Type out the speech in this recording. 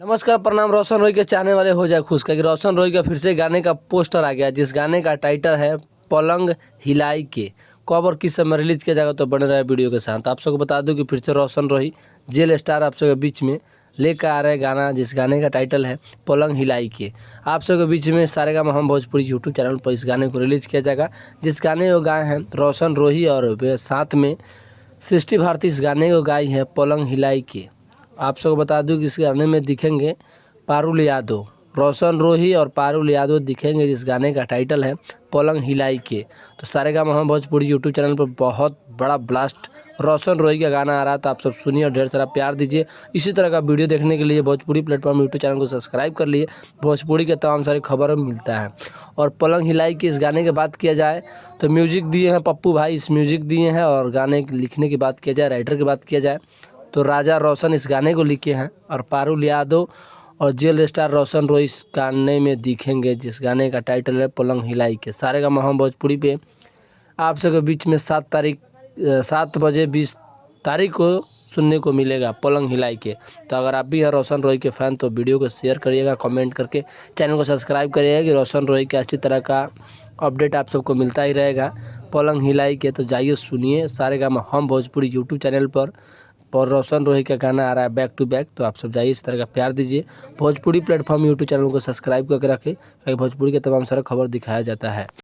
नमस्कार प्रणाम। रोशन रॉय के चाहने वाले हो जाए खुश कि रोशन रॉय का फिर से गाने का पोस्टर आ गया, जिस गाने का टाइटल है पलंग हिलाई के। कब और किस समय रिलीज किया जाएगा तो बने रहे वीडियो के साथ। आप सबको बता दूं कि फिर से रोशन रॉय जेल स्टार आप सबके बीच में लेकर आ रहे हैं गाना, जिस गाने का टाइटल है पलंग हिलाई के। आप सबके बीच में सारेगामा हम भोजपुरी यूट्यूब चैनल पर इस गाने को रिलीज़ किया जाएगा। जिस गाने को गाए हैं रोशन रॉय और साथ में सृष्टि भारती इस गाने को गाई है पलंग हिलाई के। आप सबको बता दूं कि इस गाने में दिखेंगे पारुल यादव, रोशन रॉय और पारुल यादव दिखेंगे। जिस गाने का टाइटल है पलंग हिलाई के। तो सारेगामा हम भोजपुरी यूट्यूब चैनल पर बहुत बड़ा ब्लास्ट रोशन रॉय का गाना आ रहा है, तो आप सब सुनिए और ढेर सारा प्यार दीजिए। इसी तरह का वीडियो देखने के लिए भोजपुरी प्लेटफॉर्म यूट्यूब चैनल को सब्सक्राइब कर लिए। भोजपुरी के तमाम सारी खबरों में मिलता है। और पलंग हिलाई की इस गाने की बात किया जाए तो म्यूजिक दिए हैं पप्पू भाई, इस म्यूजिक दिए हैं। और गाने लिखने की बात किया जाए, राइटर की बात किया जाए तो राजा रोशन इस गाने को लिखे हैं। और पारुल यादव और जेल स्टार रोशन रॉय इस गाने में दिखेंगे, जिस गाने का टाइटल है पलंग हिलाई के। सारेगामा हम भोजपुरी पे आप सबके बीच में 7 बजे 20 तारीख को सुनने को मिलेगा पलंग हिलाई के। तो अगर आप भी हैं रोशन रॉय के फ़ैन तो वीडियो को शेयर करिएगा, कमेंट करके चैनल को सब्सक्राइब करिएगा कि रोशन रॉय के अच्छी तरह का अपडेट आप सबको मिलता ही रहेगा पलंग हिलाई के। तो जाइए सुनिए सारेगामा हम भोजपुरी यूट्यूब चैनल पर रोशन रॉय का गाना आ रहा है बैक टू बैक। तो आप सब जाइए इस तरह का प्यार दीजिए। भोजपुरी प्लेटफॉर्म यूट्यूब चैनल को सब्सक्राइब करके रखें, ताकि भोजपुरी के तमाम सारा खबर दिखाया जाता है।